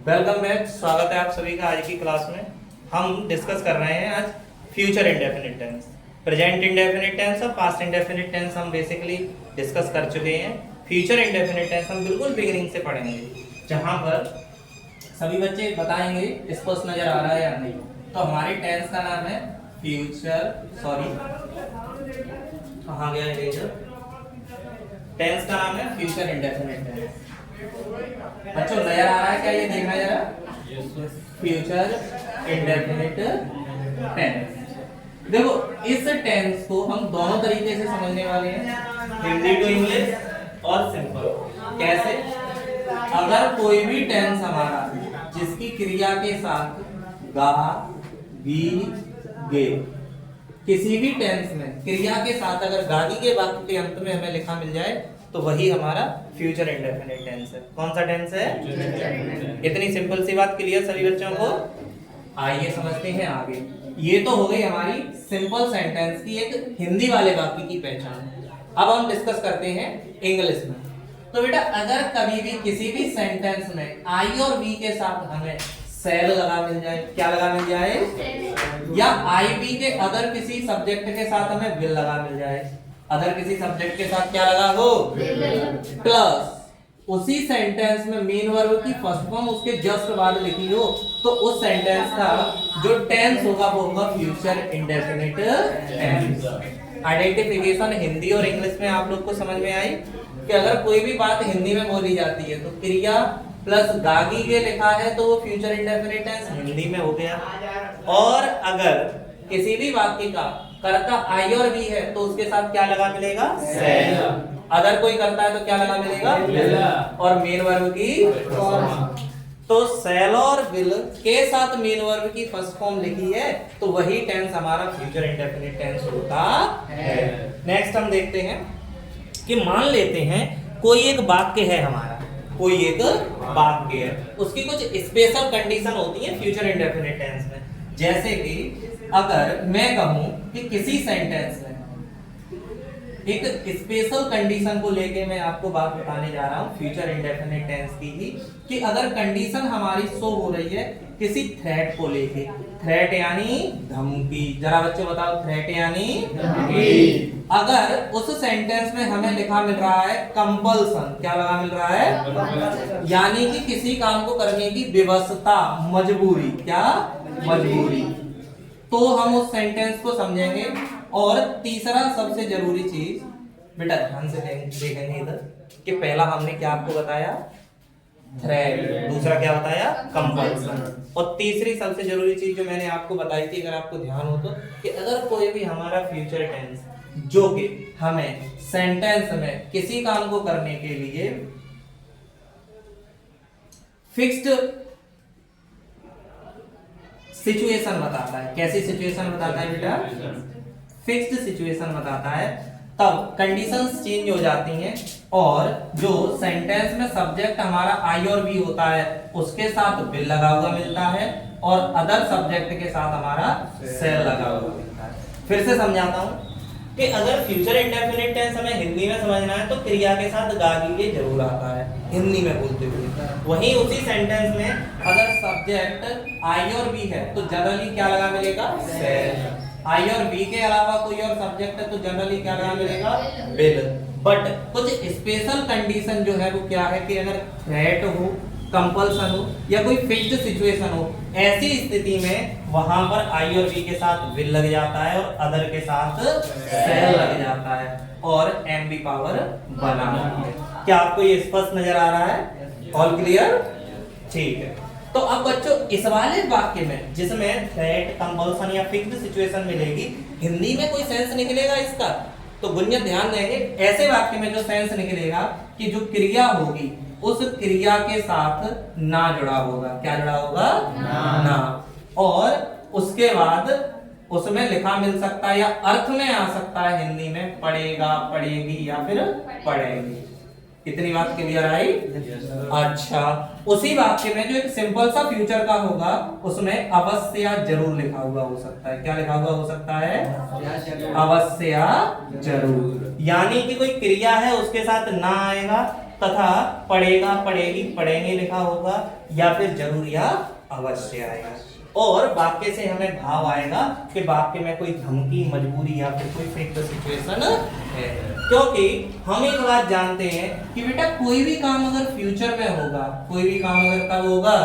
Welcome back, स्वागत है आप सभी का आज की क्लास में। हम डिस्कस कर रहे हैं आज future indefinite tense. Present indefinite tense और पास्ट इंडेफिनिट टेंस हम बेसिकली डिस्कस कर चुके हैं। फ्यूचर इंडेफिनिट टेंस हम बिल्कुल बिगिनिंग से पढ़ेंगे, जहां पर सभी बच्चे बताएंगे स्पष्ट नजर आ रहा है या नहीं। तो हमारे टेंस का नाम है कहाँ गया इरेजर? टेंस का नाम है फ्यूचर इंडेफिनिट टेंस। बच्चों नजर आ रहा है क्या? ये देखना जरा, फ्यूचर इंडेफिनिट टेंस। देखो इस टेंस को हम दोनों तरीके से समझने वाले हैं, हिंदी टू इंग्लिश और सिंपल। कैसे? अगर कोई भी टेंस हमारा जिसकी क्रिया के साथ गा, बी, गे, किसी भी टेंस में क्रिया के साथ अगर गागी के वाक्य के अंत में हमें लिखा मिल जाए तो वही हमारा फ्यूचर इंडेफिनिट टेंस है। कौन सा टेंस है? इतनी सिंपल सी बात क्लियर सभी बच्चों को? आइए समझते हैं आगे। ये तो हो गई हमारी सिंपल सेंटेंस की एक हिंदी वाले वाक्य की पहचान। अब हम डिस्कस करते हैं इंग्लिश में। तो बेटा अगर कभी भी किसी भी सेंटेंस में आई और वी के साथ हमें सेल लगा मिल जाए, क्या लगा मिल जाए, या आई बी के अदर किसी सब्जेक्ट के साथ हमें विल लगा मिल जाए, अदर किसी सब्जेक्ट के साथ क्या लगा हो, प्लस उसी सेंटेंस में मेन वर्ब की फर्स्ट फॉर्म उसके जस्ट बाद लिखी हो, तो उस सेंटेंस का जो टेंस होगा वो होगा future indefinite tense. Identification Hindi और इंग्लिश में आप लोग को समझ में आई कि अगर कोई भी बात हिंदी में बोली जाती है तो क्रिया प्लस गागी के लिखा है तो वो फ्यूचर इंडेफिनिट टेंस हिंदी में हो गया। और अगर किसी भी वाक्य का कर्ता आई और बी है तो उसके साथ क्या लगा मिलेगा, सेल। अगर कोई करता है तो क्या लगा मिलेगा, और मेन वर्ब की तो सेल और विल के साथ मेन वर्ब की फर्स्ट फॉर्म लिखी है तो वही टेंस हमारा फ्यूचर इंडेफिनिट टेंस होता है। नेक्स्ट हम देखते हैं कि मान लेते हैं कोई एक वाक्य है हमारा, कोई एक वाक्य है, उसकी कुछ स्पेशल कंडीशन होती है फ्यूचर इंडेफिनिट टेंस में। जैसे कि अगर मैं कहूं कि किसी सेंटेंस में एक स्पेशल कंडीशन को लेके मैं आपको बात बताने जा रहा हूं फ्यूचर इंडेफिनिट टेंस की ही, कि अगर कंडीशन हमारी शो हो रही है किसी थ्रेट को लेके, थ्रेट यानी धमकी, जरा बच्चे बताओ थ्रेट यानी धमकी। अगर उस सेंटेंस में हमें लिखा मिल रहा है कंपल्सन, क्या लगा मिल रहा है, यानी कि किसी काम को करने की विवशता, मजबूरी, क्या मजबूरी, तो हम उस सेंटेंस को समझेंगे। और तीसरा सबसे जरूरी चीज बेटा ध्यान से देखेंगे इधर कि पहला हमने क्या आपको बताया, थ्रेट, दूसरा क्या बताया, कंपल्सन, और तीसरी सबसे जरूरी चीज जो मैंने आपको बताई थी अगर आपको ध्यान हो तो, कि अगर कोई भी हमारा फ्यूचर टेंस जो कि हमें सेंटेंस में किसी काम को करने के लिए फिक्स्ड सिचुएशन बताता है, कैसी सिचुएशन बताता है बेटा, फिक्स्ड सिचुएशन बताता है, तब कंडीशंस चेंज हो जाती हैं और जो सेंटेंस में सब्जेक्ट हमारा आई और बी होता है उसके साथ विल लगा हुआ मिलता है और अदर सब्जेक्ट के साथ हमारा सेल लगा हुआ मिलता है। फिर से समझाता हूं कि अगर फ्यूचर इंडेफिनिट टेंस हमें हिंदी में समझना है तो क्रिया के साथ गागी जरूर आता है हिंदी में बोलते हुए। वहीं उसी सेंटेंस में अगर सब्जेक्ट आई और बी है तो जनरली क्या लगा मिलेगा, सेल। आई और बी के अलावा कोई और सब्जेक्ट है तो जनरली क्या लगा मिलेगा, विल। बट कुछ स्पेशल कंडीशन जो है वो क्या है कि अगर थ्रेट हो, कंपल्सन हो या कोई फिक्स्ड सिचुएशन हो, ऐसी स्थिति में वहां पर आई और बी के साथ विल लग जाता है और अदर के साथ सेल लग जाता है और एम बी पावर बना है। क्या आपको ये स्पष्ट नजर आ रहा है? All clear? ठीक है। तो अब बच्चों इस वाले वाक्य में जिसमें थ्रेट, कंपल्सन या फिक्स्ड सिचुएशन मिलेगी, हिंदी में कोई सेंस निकलेगा इसका? तो गुंजन ध्यान देंगे, ऐसे वाक्य में जो सेंस निकलेगा कि जो क्रिया होगी उस क्रिया के साथ ना जुड़ा होगा, क्या जुड़ा होगा, ना। और उसके बाद उसमें लिखा मिल सकता है या अर्थ में आ सकता है हिंदी में पढ़ेगा, पढ़ेगी या फिर पढ़ेगी। इतनी बात क्लियर आई? अच्छा, उसी वाक्य में जो एक सिंपल सा फ्यूचर का होगा उसमें अवश्य या जरूर लिखा हुआ हो सकता है। क्या लिखा हुआ हो सकता है? अवश्य या जरूर। यानी कि कोई क्रिया है उसके साथ ना आएगा तथा पढ़ेगा, पढ़ेगी, पढ़ेंगे लिखा होगा या फिर जरूर या अवश्य आएगा। और वाक्य से हमें भाव आएगा कि वाक्य में कोई धमकी, मजबूरी या फिर कोई फिक्स सिचुएशन है। क्योंकि हम एक बात जानते हैं कि बेटा कोई भी काम अगर फ्यूचर में होगा, कोई भी काम अगर कब होगा,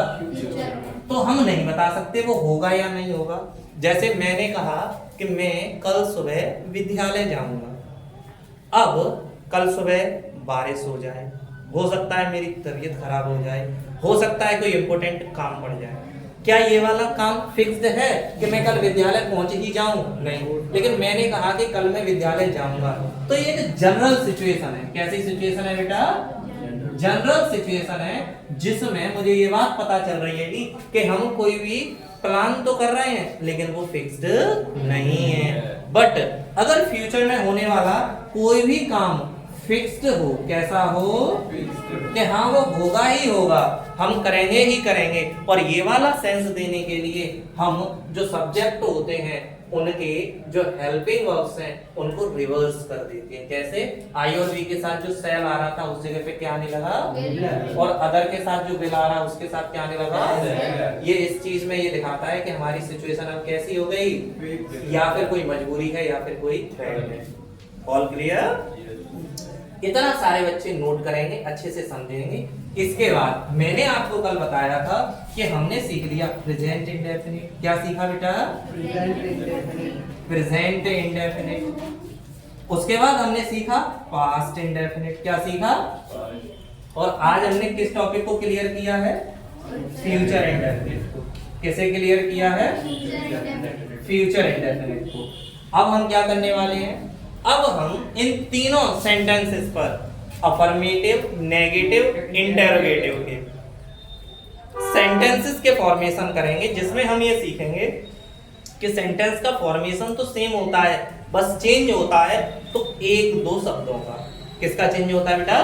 तो हम नहीं बता सकते वो होगा या नहीं होगा। जैसे मैंने कहा कि मैं कल सुबह विद्यालय जाऊंगा। अब कल सुबह बारिश हो जाए, हो सकता है मेरी तबीयत खराब हो जाए, हो सकता है कोई इंपॉर्टेंट काम पड़ जाए। क्या ये वाला काम फिक्स्ड है कि मैं कल विद्यालय पहुंच ही जाऊं? नहीं। लेकिन मैंने कहा कि कल मैं विद्यालय जाऊंगा, तो ये एक जनरल सिचुएशन है। कैसी सिचुएशन है बेटा? जनरल सिचुएशन है जिसमें मुझे ये बात पता चल रही है कि हम कोई भी प्लान तो कर रहे हैं लेकिन वो फिक्स्ड नहीं है। बट अगर फ्यूचर में होने वाला कोई भी काम फिक्स्ड हो, कैसा हो कि हाँ वो होगा ही होगा, हम करेंगे ही करेंगे। और ये वाला सेंस देने के लिए हम जो सब्जेक्ट होते हैं उनके जो हेल्पिंग वर्ब्स हैं उनको रिवर्स कर देते हैं। कैसे? आई और वी के साथ जो सेल आ रहा था उस जगह पे क्या आने लगा? और अदर के साथ जो विल आ रहा उसके साथ क्या आने लगा? ये इस चीज में ये दिखाता है कि हमारी सिचुएशन अब कैसी हो गई, या फिर कोई मजबूरी है या फिर कोई थ्रेट है। All clear? इतना सारे बच्चे नोट करेंगे, अच्छे से समझेंगे। इसके बाद मैंने आपको कल बताया था कि हमने सीख लिया प्रेजेंट इंडेफिनिट। क्या सीखा बेटा? Present indefinite. उसके बाद हमने सीखा पास्ट इंडेफिनिट। क्या सीखा? और आज हमने किस टॉपिक को क्लियर किया है? फ्यूचर इंडेफिनिट को। किसे क्लियर किया है? फ्यूचर इंडेफिनिट को। अब हम क्या करने वाले हैं? अब हम इन तीनों सेंटेंसेस पर अफर्मेटिव, नेगेटिव, इंटेरोगेटिव के सेंटेंसेस के फॉर्मेशन करेंगे, जिसमें हम ये सीखेंगे कि सेंटेंस का फॉर्मेशन तो सेम होता है, बस चेंज होता है तो एक दो शब्दों का। किसका चेंज होता है बेटा?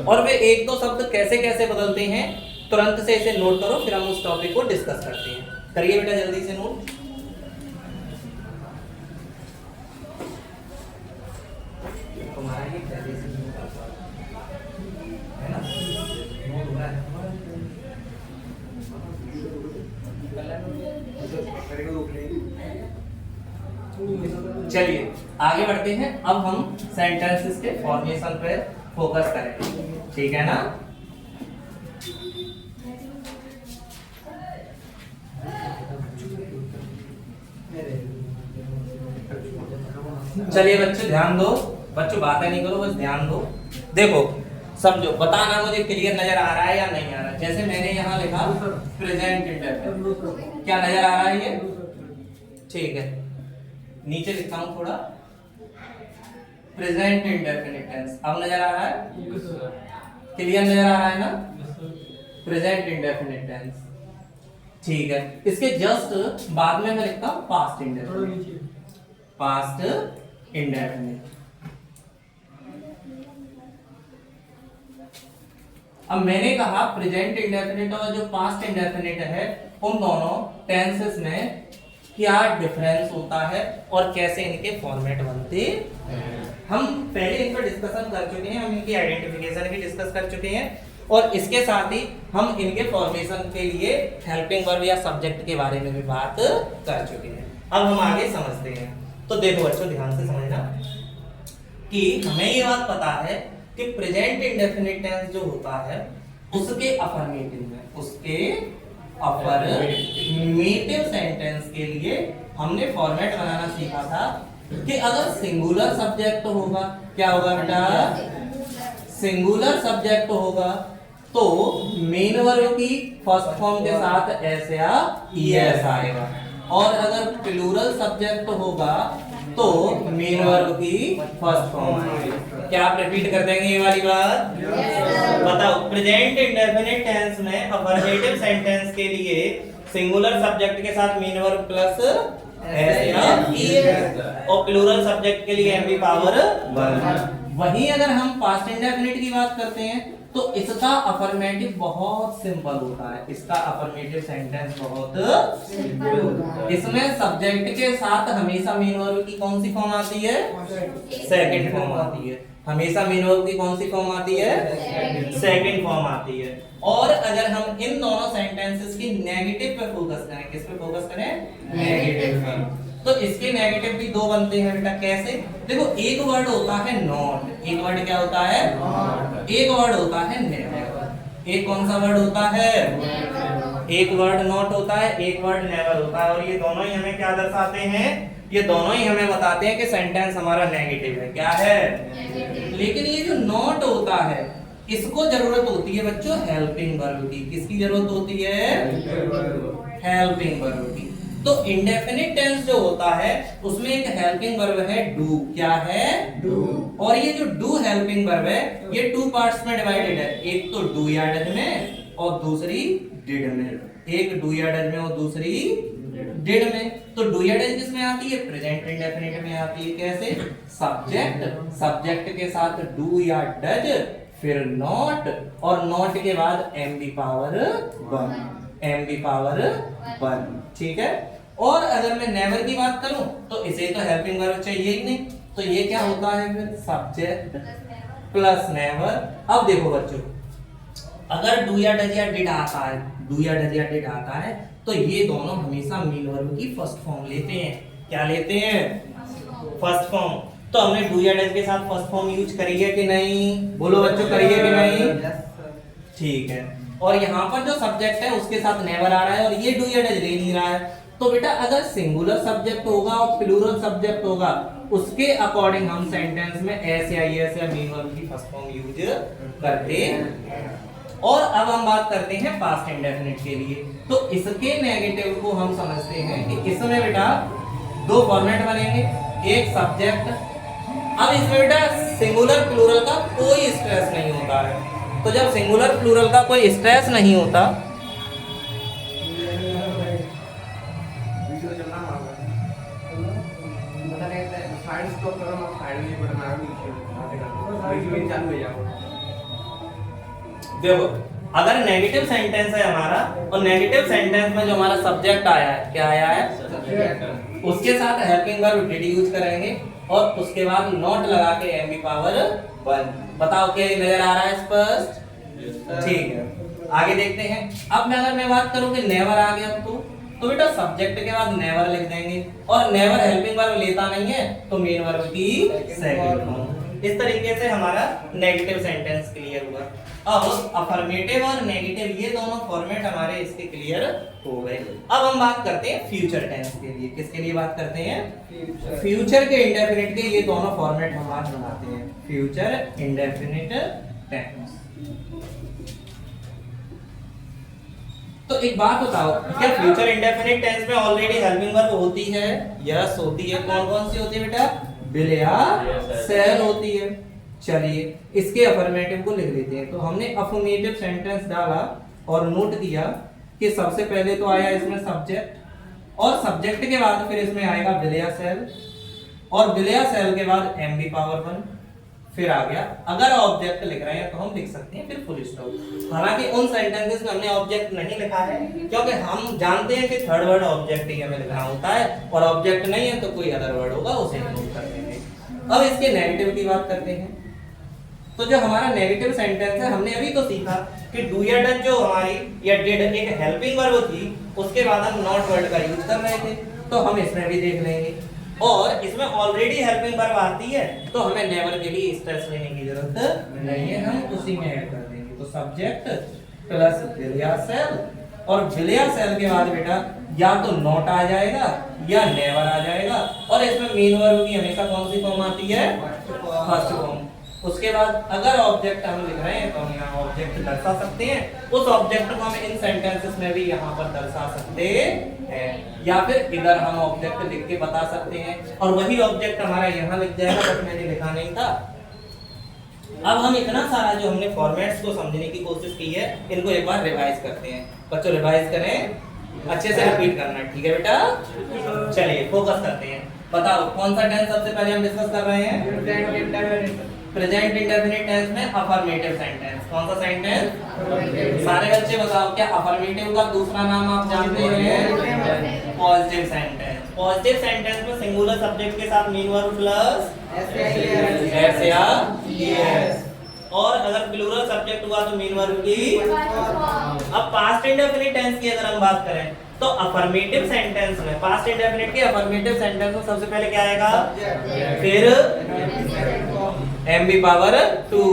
और वे एक दो शब्द कैसे कैसे बदलते हैं, तुरंत से इसे नोट करो, फिर हम उस टॉपिक को डिस्कस करते हैं। करिए बेटा जल्दी से नोट। चलिए आगे बढ़ते हैं। अब हम सेंटेंसेस के फॉर्मेशन पे फोकस करेंगे, ठीक है ना? चलिए बच्चों ध्यान दो, बच्चों बातें नहीं करो, बस ध्यान दो। देखो समझो, बताना मुझे क्लियर नजर आ रहा है या नहीं आ रहा है। जैसे मैंने यहाँ लिखा प्रेजेंट इंडेफिनिट, क्या नजर आ रहा है ये? ठीक है, नीचे लिखता हूं थोड़ा, प्रेजेंट इंडेफिनिट टेंस। अब नजर आ रहा है? क्लियर नजर आ रहा है ना? प्रेजेंट इंडेफिनिट टेंस, ठीक है। इसके जस्ट बाद में मैं लिखता हूं पास्ट इंडेफिनिट। Past indefinite. अब मैंने कहा प्रेजेंट इंडेफिनिट और जो पास्ट इंडेफिनिट है उन दोनों टेंसेस में क्या डिफरेंस होता है और कैसे इनके फॉर्मेट बनते हैं। हम पहले इन पर डिस्कशन कर चुके हैं, हम इनकी आइडेंटिफिकेशन भी डिस्कस कर चुके हैं और इसके साथ ही हम इनके फॉर्मेशन के लिए हेल्पिंग वर्ब या सब्जेक्ट के बारे में भी बात कर चुके हैं। अब हम आगे समझते हैं। तो देखो बच्चों ध्यान से समझना कि हमें ये बात पता है कि प्रेजेंट इंडेफिनिट टेंस जो होता है उसके अफर्मेटिव में, उसके अफर्मेटिव सेंटेंस के लिए हमने फॉर्मेट बनाना सीखा था कि अगर सिंगुलर सब्जेक्ट होगा, क्या होगा बेटा? सिंगुलर सब्जेक्ट होगा तो मेन वर्ब की फर्स्ट फॉर्म के साथ एस या ईएस आएगा, और अगर प्लूरल सब्जेक्ट होगा तो मेन वर्ब की फर्स्ट फॉर्म आएगी। क्या आप रिपीट कर देंगे ये वाली बात? बताओ, प्रेजेंट इंडेफिनिट टेंस में अफर्मेटिव सेंटेंस के लिए सिंगुलर सब्जेक्ट के साथ मेन वर्ब प्लस एस या ईएस, और प्लूरल सब्जेक्ट के लिए एम बी पावर 1। वहीं अगर हम पास्ट इंडेफिनिट की बात करते हैं तो इसका अफर्मेटिव बहुत सिंपल होता है, इसका अफर्मेटिव सेंटेंस बहुत सिंपल होता है। इसमें सब्जेक्ट के साथ हमेशा मेन वर्ब की कौन सी फॉर्म आती है? सेकंड फॉर्म आती है। हमेशा मेन वर्ब की कौन सी फॉर्म आती है? सेकंड फॉर्म आती है। और अगर हम इन दोनों सेंटेंसेस की नेगेटिव पे फोकस करें, किस पे फोकस करें? नेगेटिव पे। तो इसके नेगेटिव भी दो बनते हैं बेटा। कैसे? देखो, एक वर्ड होता है नॉट, एक वर्ड क्या होता है? नॉट। एक वर्ड होता है नेवर। एक कौन सा वर्ड होता है? एक वर्ड नॉट होता है, एक वर्ड नेवर होता है। और ये दोनों ही हमें क्या दर्शाते हैं? ये दोनों ही हमें बताते हैं कि सेंटेंस हमारा नेगेटिव है। क्या है? लेकिन ये जो नॉट होता है, इसको जरूरत होती है बच्चों हेल्पिंग वर्ब की। किसकी जरूरत होती है? हेल्पिंग वर्ब की। तो इंडेफिनिट टेंस जो होता है उसमें एक हेल्पिंग वर्ब है डू। क्या है? डू। और ये जो डू हेल्पिंग वर्ब है ये टू पार्ट्स में डिवाइडेड है। एक तो डू या डज में और दूसरी डिड में। एक डू या डज में और दूसरी डिड में। तो डू या डज किस में आती है? प्रेजेंट इंडेफिनिट में आती है। कैसे? सब्जेक्ट के साथ डू या डज, फिर नॉट, और नॉट के बाद एम दी पावर 1। ठीक है। और अगर मैं नेवर की बात करूं तो इसे तो हेल्पिंग वर्ब चाहिए ही नहीं, तो ये क्या होता है फिर? Subject plus never. अब देखो बच्चों, अगर डू या डज या डिड आता है, डू या डज या डिड आता है, तो ये दोनों हमेशा मेन वर्ब की फर्स्ट फॉर्म लेते हैं। क्या लेते हैं? First form. तो हमने डू या डज के साथ फर्स्ट फॉर्म यूज करी है कि नहीं? बोलो बच्चों, करी है कि नहीं? ठीक है। और यहाँ पर जो सब्जेक्ट है उसके साथ नेवर आ रहा है और ये डू या डज ले नहीं रहा है। तो बेटा अगर सिंगुलर सब्जेक्ट होगा और प्लूरल सब्जेक्ट होगा, उसके अकॉर्डिंग हम सेंटेंस में एस या एस या मेन वर्ब की फर्स्ट फॉर्म यूज करते हैं। और अब हम बात करते हैं पास्ट इंडेफिनिट के लिए। तो इसके नेगेटिव को हम समझते हैं कि इसमें बेटा दो फॉर्मेट बनेंगे, एक सब्जेक्ट। अब इसमें बेटा सिंगुलर प्लूरल का कोई स्ट्रेस नहीं होता है। तो जब सिंगुलर प्लूरल का कोई स्ट्रेस नहीं होता, देखो अगर नेगेटिव सेंटेंस है हमारा और नेगेटिव सेंटेंस में जो हमारा सब्जेक्ट आया है, क्या आया है? सब्जेक्ट। उसके साथ हेल्पिंग वर्ब डिड यूज करेंगे और उसके बाद नॉट लगा के एम की पावर 1। बताओ क्या नजर आ रहा है स्पष्ट? ठीक है, आगे देखते हैं। अब अगर मैं बात करूं कि नेवर आ गया तो बेटा सब्जेक्ट के बाद नेवर लिख देंगे और नेवर हेल्पिंग वर्ब लेता नहीं है तो मेन वर्ब की सेकंड फॉर्म। इस तरीके से हमारा नेगेटिव सेंटेंस क्लियर हुआ। अब अफर्मेटिव और नेगेटिव ये दोनों फॉर्मेट हमारे इसके क्लियर हो गए। अब हम बात करते हैं फ्यूचर टेंस के लिए। किसके लिए बात करते हैं? फ्यूचर के इंडेफिनिट के ये दोनों फॉर्मेट हम आज बनाते हैं, फ्यूचर इंडेफिनिट टेंस। तो एक बात बताओ, क्या फ्यूचर इंडेफिनिट टेंस में ऑलरेडी हेल्पिंग वर्ब होती है? यस होती है। कौन कौन सी होती है बेटा? विल या शैल होती है। चलिए इसके अफर्मेटिव को लिख लेते हैं। तो हमने अफर्मेटिव सेंटेंस डाला और नोट किया कि सबसे पहले तो आया इसमें सब्जेक्ट और सब्जेक्ट के बाद फिर इसमें आएगा विल या शैल और विल या शैल के बाद एम की पावर 1 फिर आ गया। अगर ऑब्जेक्ट लिख रहे हैं तो हम लिख सकते हैं फिर फुल स्टॉप। हालांकि उन सेंटेंसेस में हमने ऑब्जेक्ट नहीं लिखा है क्योंकि हम जानते हैं कि थर्ड वर्ड ऑब्जेक्ट ही हमें लिखना होता है और ऑब्जेक्ट नहीं है तो कोई अदर वर्ड होगा उसे इग्नोर कर देंगे। अब इसके नेगेटिव की बात करते हैं। तो जो हमारा नेगेटिव सेंटेंस है हमने अभी तो सीखा कि डू या डज जो हमारी या डिड एक हेल्पिंग वर्ब थी, उसके बाद हम नॉट वर्ड का यूज कर रहे थे, तो हम इसमें भी देख लेंगे। और इसमें ऑलरेडी हेल्पिंग वर्ब आती है तो हमें नेवर के लिए स्ट्रेस लेने की जरूरत नहीं है, हम उसी में ऐड कर देंगे। तो सब्जेक्ट प्लस विल या शैल और विल या शैल के बाद बेटा या तो नॉट आ जाएगा या नेवर आ जाएगा और इसमें मेन वर्ब की हमेशा कौन सी फॉर्म आती है? First form. उसके बाद अगर ऑब्जेक्ट हम लिख रहे हैं तो हम यहाँ ऑब्जेक्ट दर्शा सकते हैं, उस ऑब्जेक्ट को हम इन सेंटेंसेस में भी यहाँ पर दर्शा सकते हैं या फिर इधर हम ऑब्जेक्ट लिख के बता सकते हैं और वही ऑब्जेक्ट हमारा यहाँ लिख जाएगा बट मैंने लिखा नहीं था। अब हम इतना सारा जो हमने फॉर्मेट्स को समझने की कोशिश की है इनको एक बार रिवाइज करते हैं। बच्चों रिवाइज करें, अच्छे से रिपीट करना, ठीक है बेटा? चलिए फोकस करते हैं। बताओ कौन सा टेंस सबसे पहले हम डिस्कस कर रहे हैं? प्रेजेंट इंडेफिनिट टेंस में अफर्मेटिव सेंटेंस। कौन सा सेंटेंस? सारे बच्चे बताओ, क्या अफर्मेटिव का दूसरा नाम आप जानते हैं? Positive sentence. पॉजिटिव सेंटेंस में सिंगुलर सब्जेक्ट के साथ मीन वर्ब प्लस एस या एस, और अगर प्लूरल सब्जेक्ट हुआ तो मीन वर्ब की। अब पास्ट इंडेफिनिट टेंस की अगर हम बात करें तो अफर्मेटिव सेंटेंस में, पास्ट इंडेफिनिट के अफर्मेटिव सेंटेंस में सबसे पहले क्या आएगा? फिर एमबी पावर 2,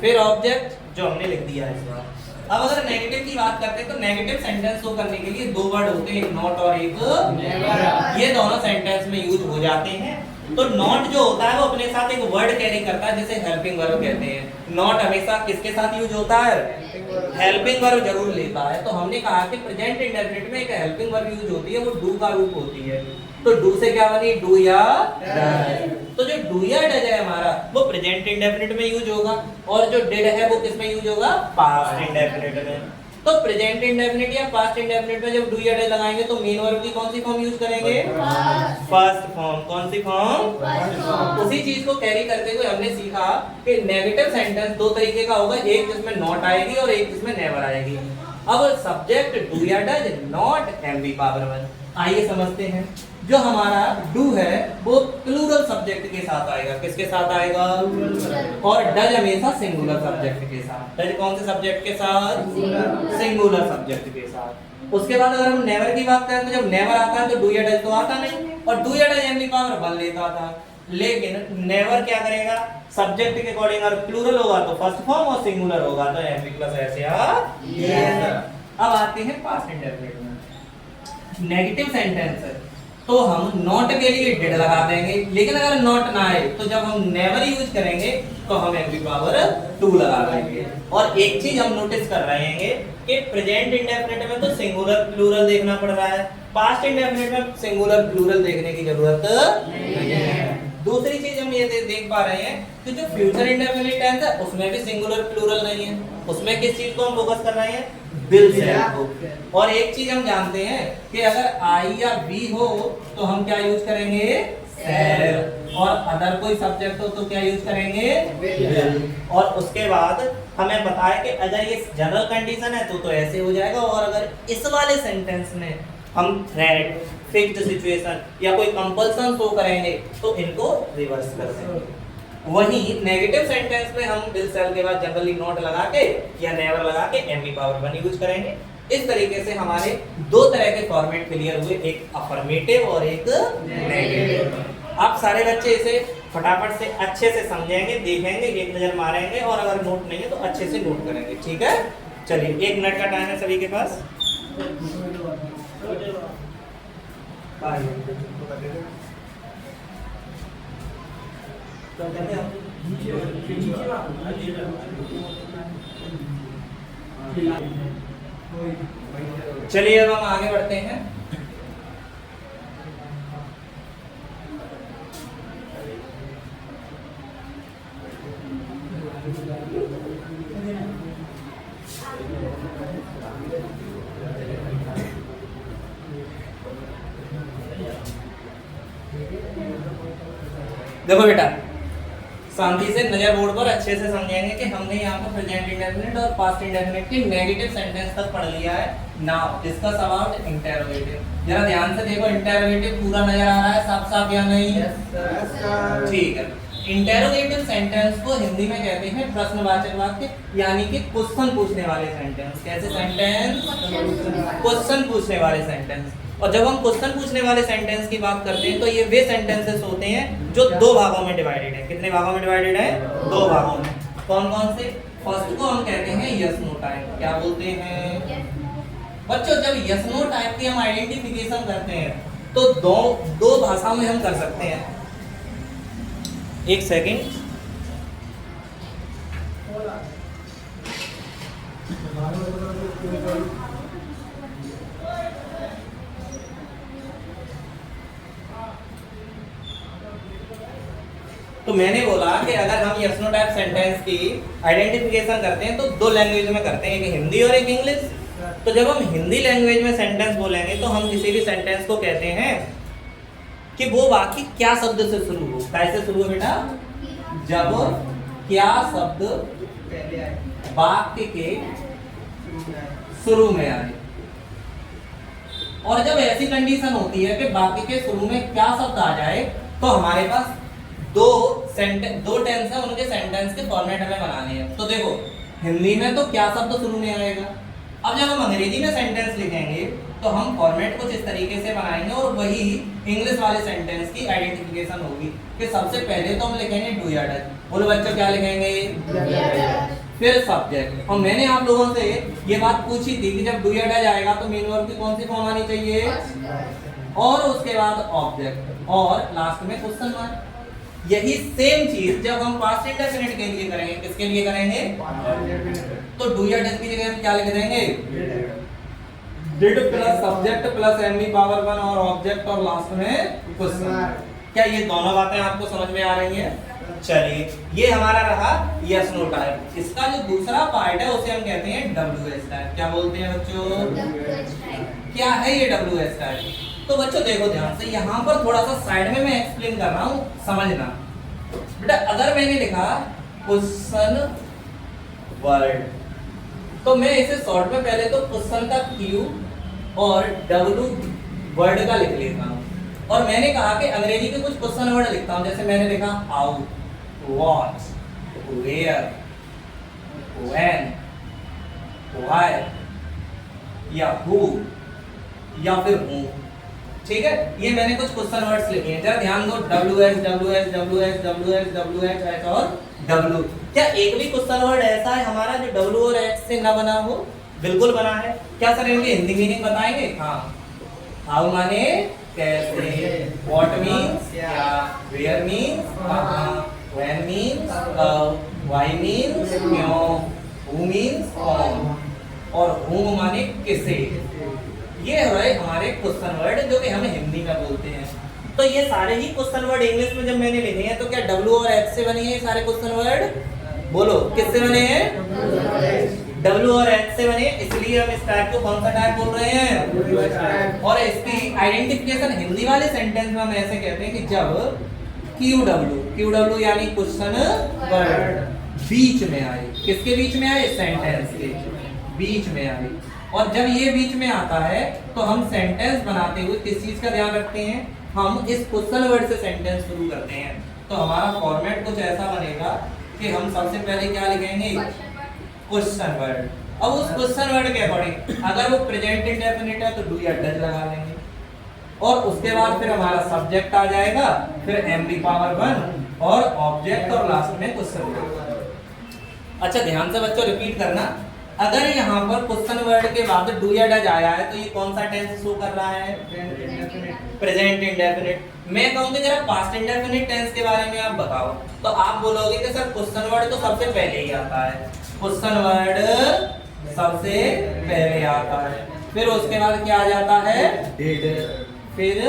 फिर ऑब्जेक्ट जो हमने लिख दिया है इस बार। अब अगर नेगेटिव की बात करते हैं तो नेगेटिव सेंटेंस शो करने के लिए दो वर्ड होते हैं, एक नॉट और एक नेवर। ये दोनों सेंटेंस में यूज हो जाते हैं। तो नॉट जो होता है वो अपने साथ एक वर्ड कैरी करता है जिसे हेल्पिंग वर्ब कहते हैं। नॉट हमेशा किसके साथ यूज होता है? हेल्पिंग वर्ब जरूर लेता है। तो हमने कहा कि प्रेजेंट इंडेफिनिट में एक हेल्पिंग वर्ब यूज होती है, वो डू का रूप होती है। तो डू से क्या बनी? डू या डज। तो जो डू या डज है हमारा वो प्रेजेंट इंडेफिनिट में यूज होगा, और जो डिड है वो किस में यूज होगा? पास्ट इंडेफिनिट में। तो प्रेजेंट इंडेफिनिट या पास्ट इंडेफिनिट में जब डू या डज लगाएंगे तो मेन वर्ब की कौन सी फॉर्म यूज करेंगे? First form. कौन सी फॉर्म? उसी चीज को कैरी करते हुए हमने सीखा कि नेगेटिव सेंटेंस दो तरीके का होगा, एक जिसमें नॉट आएगी और एक जिसमें नेवर आएगी। अब सब्जेक्ट डू या डज, नॉट एमवी पावर 1। आइए समझते हैं। जो हमारा डू है वो प्लूरल सब्जेक्ट के साथ आएगा। किसके साथ आएगा? और डज हमेशा सिंगुलर सब्जेक्ट के साथ। डज कौन से सब्जेक्ट के साथ? सिंगुलर सब्जेक्ट के साथ। उसके बाद अगर हम नेवर की बात करें तो जब नेवर आता है तो डू या डज तो आता नहीं, और डू या डज एमवी पावर 1 लेता था। लेकिन नेवर क्या करेगा? सब्जेक्ट के अकॉर्डिंग अगर प्लूरल होगा तो फर्स्ट फॉर्म और सिंगुलर होगा तो एमवी प्लस एस या एस। अब आते हैं पास्ट इंडेफिनिट में। नेगेटिव सेंटेंस है तो हम नॉट के लिए डिड लगा देंगे, लेकिन अगर नॉट ना आए तो जब हम नेवर यूज करेंगे तो हम एमवी पावर 2 लगा देंगे। और एक चीज हम नोटिस कर रहे हैं कि प्रेजेंट इंडेफिनिट में तो सिंगुलर प्लूरल देखना पड़ रहा है, पास्ट इंडेफिनिट में सिंगुलर प्लूरल देखने की जरूरत नहीं है। दूसरी चीज हम ये देख पा रहे हैं कि जो फ्यूचर इंडेफिनिट टेंस है उसमें भी सिंगुलर प्लूरल नहीं है। उसमें किस चीज को हम फोकस कर रहे हैं? विल सेल को। और एक चीज हम जानते हैं कि अगर आई या बी हो तो हम क्या यूज करेंगे? सेल। और अदर कोई सब्जेक्ट हो तो क्या यूज करेंगे? विल। और उसके बाद हमें बताया कि अगर ये जनरल कंडीशन है तो ऐसे हो जाएगा, और अगर इस वाले सेंटेंस में हम थ्रेट, फिक्स्ड सिचुएशन या कोई कंपल्सन शो करेंगे तो इनको रिवर्स कर देंगे। वही नेगेटिव सेंटेंस में हम विल सेल के बाद जनरली नॉट लगा के या नेवर लगा के एमवी पावर 1 यूज करेंगे। इस तरीके से हमारे दो तरह के फॉर्मेट क्लियर हुए, एक अफर्मेटिव और एक नेगेटिव। आप सारे बच्चे इसे फटाफट से अच्छे से समझेंगे, देखेंगे, एक नजर मारेंगे, और अगर नोट नहीं है तो अच्छे से नोट करेंगे। ठीक है, चलिए 1 मिनट का टाइम है सभी के पास। चलिए अब हम आगे बढ़ते हैं। देखो बेटा, शांति से नजर बोर्ड पर अच्छे से समझेंगे कि हमने यहाँ पर प्रेजेंट इंडेफिनिट और पास्ट इंडेफिनिट की नेगेटिव सेंटेंस तक पढ़ लिया है। Now discuss about interrogative. जरा ध्यान से देखो, इंटरोगेटिव पूरा नजर आ रहा है साफ साफ या नहीं? ठीक है। इंटरोगेटिव सेंटेंस को हिंदी में कहते हैं प्रश्नवाचक वाक्य, यानी कि क्वेश्चन पूछने वाले सेंटेंस। कैसे सेंटेंस? क्वेश्चन पूछने वाले सेंटेंस। और जब हम क्वेश्चन पूछने वाले सेंटेंस की बात करते हैं तो ये वे सेंटेंसेस होते हैं जो दो भागों में डिवाइडेड है। कितने भागों में डिवाइडेड है? 2 भागों में। कौन कौन से? फर्स्ट को हम कहते हैं यस नो टाइप। क्या बोलते हैं बच्चों? जब यस नो टाइप की हम आइडेंटिफिकेशन करते हैं तो दो भाषाओं में हम कर सकते हैं। एक सेकंड। तो मैंने बोला कि अगर हम यस नो टाइप सेंटेंस की आइडेंटिफिकेशन करते हैं तो 2 लैंग्वेज में करते हैं, एक हिंदी और एक इंग्लिश। तो जब हम हिंदी लैंग्वेज में सेंटेंस बोलेंगे तो हम किसी भी सेंटेंस को कहते हैं कि वो वाक्य क्या शब्द से शुरू हो। कैसे शुरू हो बेटा? जब क्या शब्द वाक्य के शुरू में आए। और जब ऐसी कंडीशन होती है कि वाक्य के शुरू में क्या शब्द आ जाए तो हमारे पास दो टेंस है, उनके सेंटेंस के फॉर्मेट हमें बनाने हैं। तो देखो हिंदी में तो क्या शब्द शुरू में आएगा। अब जब हम अंग्रेजी में सेंटेंस लिखेंगे तो हम फॉर्मेट कुछ इस तरीके से बनाएंगे और वही इंग्लिश वाले सेंटेंस की आइडेंटिफिकेशन होगी कि सबसे पहले तो हम लिखेंगे डू या डज। बोलो बच्चों क्या लिखेंगे? फिर सब्जेक्ट। और मैंने आप लोगों से ये बात पूछी थी कि जब डू या डज आएगा तो मेन वर्ब की कौन सी फॉर्म आनी चाहिए, और उसके बाद ऑब्जेक्ट और लास्ट में क्वेश्चन मार्क। यही सेम चीज जब हम पास्ट इंडेफिनिट के लिए करेंगे, किसके लिए करेंगे? तो डू या डज की जगह हम क्या लिख देंगे? Did plus subject plus MV power 1 और ऑब्जेक्ट और लास्ट में क्वेश्चन। क्या ये दोनों बातें आपको समझ में आ रही हैं? चलिए ये हमारा रहा यस नो टाइप। इसका जो दूसरा पार्ट है उसे हम कहते हैं डब्ल्यूएस टाइप। क्या बोलते हैं बच्चों? क्या है ये डब्ल्यूएस टाइप? तो बच्चों देखो ध्यान से, यहाँ पर थोड़ा सा साइड में मैं एक्सप्लेन कर रहा हूँ, समझना बेटा। अगर मैंने लिखा क्वेश्चन वर्ड तो मैं इसे शॉर्ट में पहले तो क्वेश्चन का क्यू और डब्ल्यू वर्ड का लिख लेता हूँ। और मैंने कहा कि अंग्रेजी के कुछ क्वेश्चन वर्ड लिखता हूँ, जैसे मैंने लिखा how, what, where, when, why या हु या फिर हूँ। ठीक है, ये मैंने कुछ क्वेश्चन वर्ड्स लिखे हैं। जरा ध्यान दो, WS, WS, WS, WS, WH, H और W। क्या एक भी क्वेश्चन वर्ड ऐसा है हमारा जो W और H से ना बना हो? बिल्कुल बना है। क्या सर इनकी हिंदी मीनिंग बताएंगे? हाँ। हाउ माने कैसे, व्हाट मीन्स क्या, वेयर मीन्स कहाँ, व्हेन मीन्स कब, व्हाई मीन्स क्यों, हु मीन्स कौन और हूम माने किसे। ये है हमारे क्वेश्चन वर्ड जो कि हम हिंदी में बोलते हैं। तो ये सारे ही क्वेश्चन वर्ड इंग्लिश में जब मैंने लिखे हैं तो क्या W और H से बने हैं सारे क्वेश्चन वर्ड? बोलो किससे बने हैं? W और H से बने, इसलिए हम इस टाइप को कौन सा टाइप बोल रहे हैं? और इसकी आइडेंटिफिकेशन हिंदी वाले सेंटेंस में हम ऐसे कहते हैं कि जब QW यानी क्वेश्चन वर्ड बीच में आए। किसके बीच में आए? सेंटेंस के बीच में आए। और जब ये बीच में आता है तो हम सेंटेंस बनाते हुए किस चीज का ध्यान रखते हैं? हम इस क्वेश्चन वर्ड से सेंटेंस शुरू करते हैं। तो हमारा फॉर्मेट कुछ ऐसा बनेगा कि हम सबसे पहले क्या लिखेंगे? Question word. अब उस क्वेश्चन वर्ड के अकॉर्डिंग अगर वो प्रेजेंट इंडेफिनिट है तो डू या डज लगा लेंगे, और उसके बाद फिर हमारा सब्जेक्ट आ जाएगा, फिर एमवी पावर 1 और ऑब्जेक्ट और लास्ट में क्वेश्चन वर्ड। अच्छा ध्यान से बच्चों रिपीट करना, अगर यहाँ पर क्वेश्चन वर्ड के बाद डू या डज आया है तो ये कौन सा टेंस शो कर रहा है? Present indefinite. मैं कहूँगी जरा पास्ट इंडेफिनिट टेंस के बारे में आप बताओ, तो आप बोलोगे कि सर क्वेश्चन वर्ड तो सबसे पहले ही आता है, क्वेश्चन वर्ड सबसे पहले आता है, फिर उसके बाद क्या आ जाता है? डिड, फिर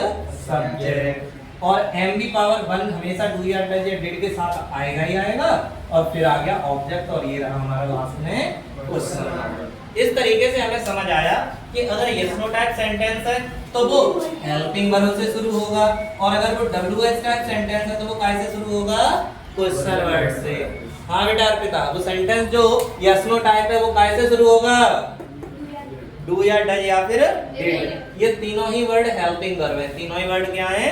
सब्जेक्ट, और एमवी पावर 1 हमेशा डू या डज या डिड के साथ आएगा ही आएगा, और फिर आ गया ऑब्जेक्ट, और ये रहा हमारा लास्ट में क्वेश्चन। इस तरीके से हमें समझ आया कि अगर यस नो टाइप सेंटेंस है तो वो हेल्पिंग वर्ब से शुरू होगा, और अगर वो WH टाइप सेंटेंस है तो वो कैसे शुरू होगा? क्वेश्चन वर्ड से। हाँ बेटा अर्पिता, वो सेंटेंस जो यस नो टाइप है वो कैसे शुरू होगा? डू या डज या फिर डिड। ये तीनों ही वर्ड हेल्पिंग वर्ब है। तीनों ही वर्ड क्या है?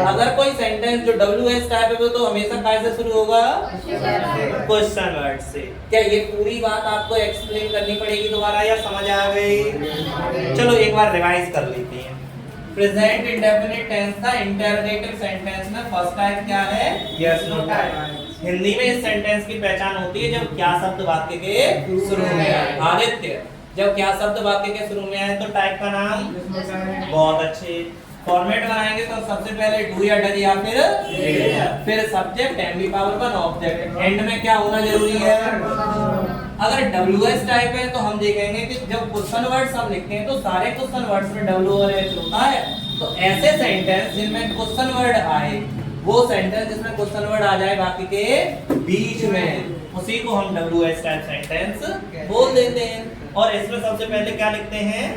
अगर कोई सेंटेंस जो WH टाइप है तो हमेशा कैसे शुरू होगा? क्वेश्चन वर्ड से। क्या ये पूरी बात आपको एक्सप्लेन करनी पड़ेगी दोबारा या समझ आ गई? चलो एक बार रिवाइज कर लेते हैं। प्रेजेंट इंडेफिनिट टेंस का इंटरोगेटिव सेंटेंस में फर्स्ट टाइप क्या है? Yes no type. हिंदी में इस सेंटेंस की पहचान होती है जब क्या शब्द वाक्य के शुरू में आए। आदित्य, जब क्या शब्द वाक्य के शुरू में आए तो टाइप का नाम? बहुत अच्छे। फॉर्मेट बनाएंगे तो सबसे पहले डू या डज या फिर subject MV power 1 object, end में क्या होना जरूरी है? अगर WH टाइप है तो हम देखेंगे कि जब क्वेश्चन वर्ड्स हम लिखते हैं तो सारे क्वेश्चन वर्ड्स में W और H होता है। तो ऐसे सेंटेंस जिनमें क्वेश्चन वर्ड आए, वो सेंटेंस जिसमें क्वेश्चन वर्ड आ जाए बाकी के बीच में, उसी को हम WH टाइप सेंटेंस बोल देते हैं। और इसमें सबसे पहले क्या लिखते हैं?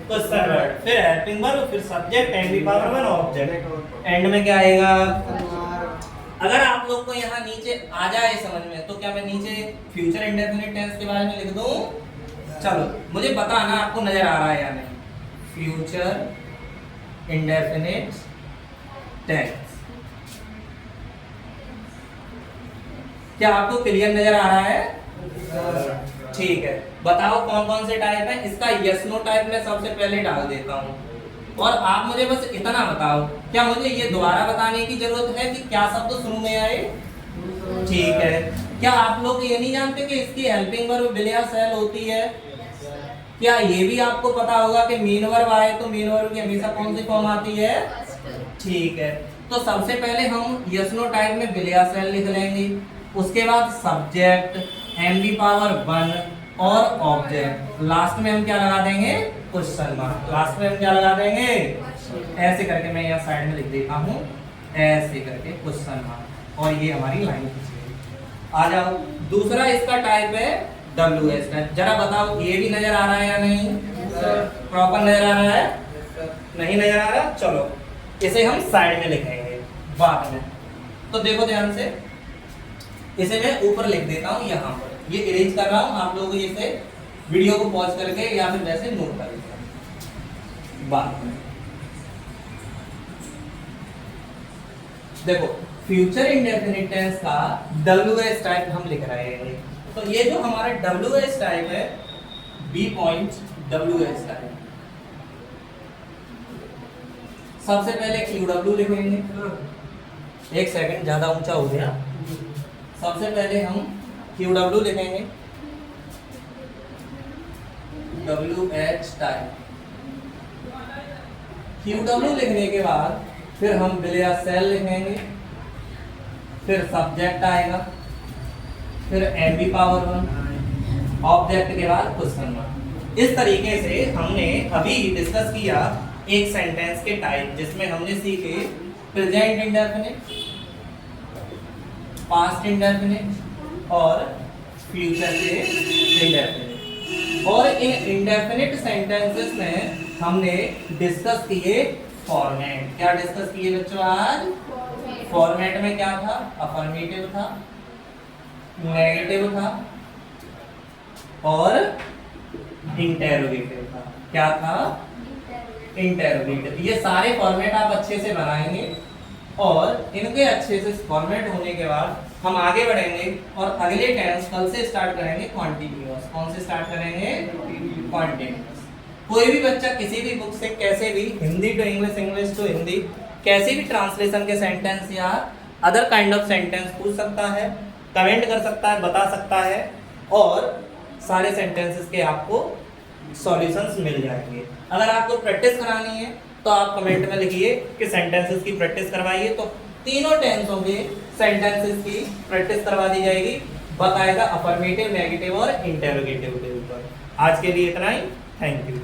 क्वेश्चन वर्ड, फिर हेल्पिंग वर्ब, फिर subject MV power 1 object, end में क्या आएगा? अगर आप लोग को यहाँ नीचे आ जाए समझ में, तो क्या मैं नीचे फ्यूचर इंडेफिनिट टेंस के बारे में लिख दूं? चलो मुझे बताना आपको नजर आ रहा है या नहीं। फ्यूचर इंडेफिनिट टेंस, क्या आपको क्लियर नजर आ रहा है? ठीक है, बताओ कौन कौन से टाइप है। इसका यस नो टाइप मैं सबसे पहले डाल देता हूँ, और आप मुझे बस इतना बताओ, क्या मुझे ये दोबारा बताने की जरूरत है कि क्या शब्द शुरू में आए? ठीक है, क्या आप लोग ये नहीं जानते कि इसकी हेल्पिंग वर्ब विल या शैल होती है? क्या ये भी आपको पता होगा कि मीन वर्ब आए तो मीन वर्ब की हमेशा कौन सी फॉर्म आती है? ठीक है, तो सबसे पहले हम यस नो टाइप में विल या शैल लिख लेंगे, उसके बाद सब्जेक्ट, एमवी पावर 1 और ऑब्जेक्ट, लास्ट में हम क्या लगा देंगे? Question mark. लास्ट में हम क्या लगा देंगे? ऐसे करके मैं यहाँ साइड में लिख देता हूँ, ऐसे करके क्वेश्चन मार्क, और ये हमारी लाइन खींची। आ जाओ, दूसरा इसका टाइप है WS टाइप। जरा बताओ ये भी नजर आ रहा है या नहीं? प्रॉपर नजर आ रहा है? नहीं नजर आ रहा? चलो इसे हम साइड में लिखेंगे बाद में। तो देखो ध्यान से, इसे मैं ऊपर लिख देता हूँ यहाँ पर, ये इरेज कर रहा हूँ, आप लोग इसे वीडियो को पॉज करके या फिर वैसे नोट कर लीजिए बाद में। देखो फ्यूचर इंडेफिनिट टेंस का WS टाइप हम लिख रहे हैं, तो ये जो हमारा WS टाइप है, B पॉइंट WS टाइप, सबसे पहले QW लिखेंगे। एक सेकंड ज्यादा ऊंचा हो गया। सबसे पहले हम QW लिखेंगे, WH टाइप। QW लिखने के बाद फिर हम विल या शैल लिखेंगे, फिर सब्जेक्ट आएगा, फिर एमवी पावर 1, ऑब्जेक्ट के बाद क्वेश्चन मार्क। इस तरीके से हमने अभी डिस्कस किया एक सेंटेंस के टाइप, जिसमें हमने सीखे प्रेजेंट इंडेफिनिट, पास्ट इंडेफिनिट और फ्यूचर के इंडेफिनिट। और इन इंडेफिनिट सेंटेंसेस में हमने डिस्कस किए फॉर्मेट। क्या डिस्कस किए बच्चों आज? फॉर्मेट में क्या था? अफर्मेटिव था, नेगेटिव था और इंटेरोगेटिव था। क्या था? इंटेरोगेटिव। ये सारे फॉर्मेट आप अच्छे से बनाएंगे, और इनके अच्छे से फॉर्मेट होने के बाद हम आगे बढ़ेंगे और अगले टेंस कल से स्टार्ट करेंगे कॉन्टिन्यूअस। कौन से स्टार्ट करेंगे? कॉन्टिन्यूअस। कोई भी बच्चा किसी भी बुक से कैसे भी, Hindi to English, English to Hindi, कैसे भी ट्रांसलेशन के सेंटेंस या अदर काइंड ऑफ सेंटेंस पूछ सकता है, कमेंट कर सकता है, बता सकता है, और सारे सेंटेंसेस के आपको सॉल्यूशंस मिल जाएंगे। अगर आपको प्रैक्टिस करानी है तो आप कमेंट में लिखिए कि सेंटेंसेस की प्रैक्टिस करवाइए, तो तीनों टेंसों के सेंटेंसेस की प्रैक्टिस करवा दी जाएगी, बताएगा अफर्मेटिव, नेगेटिव और इंटेरोगेटिव के ऊपर। आज के लिए इतना ही, थैंक यू।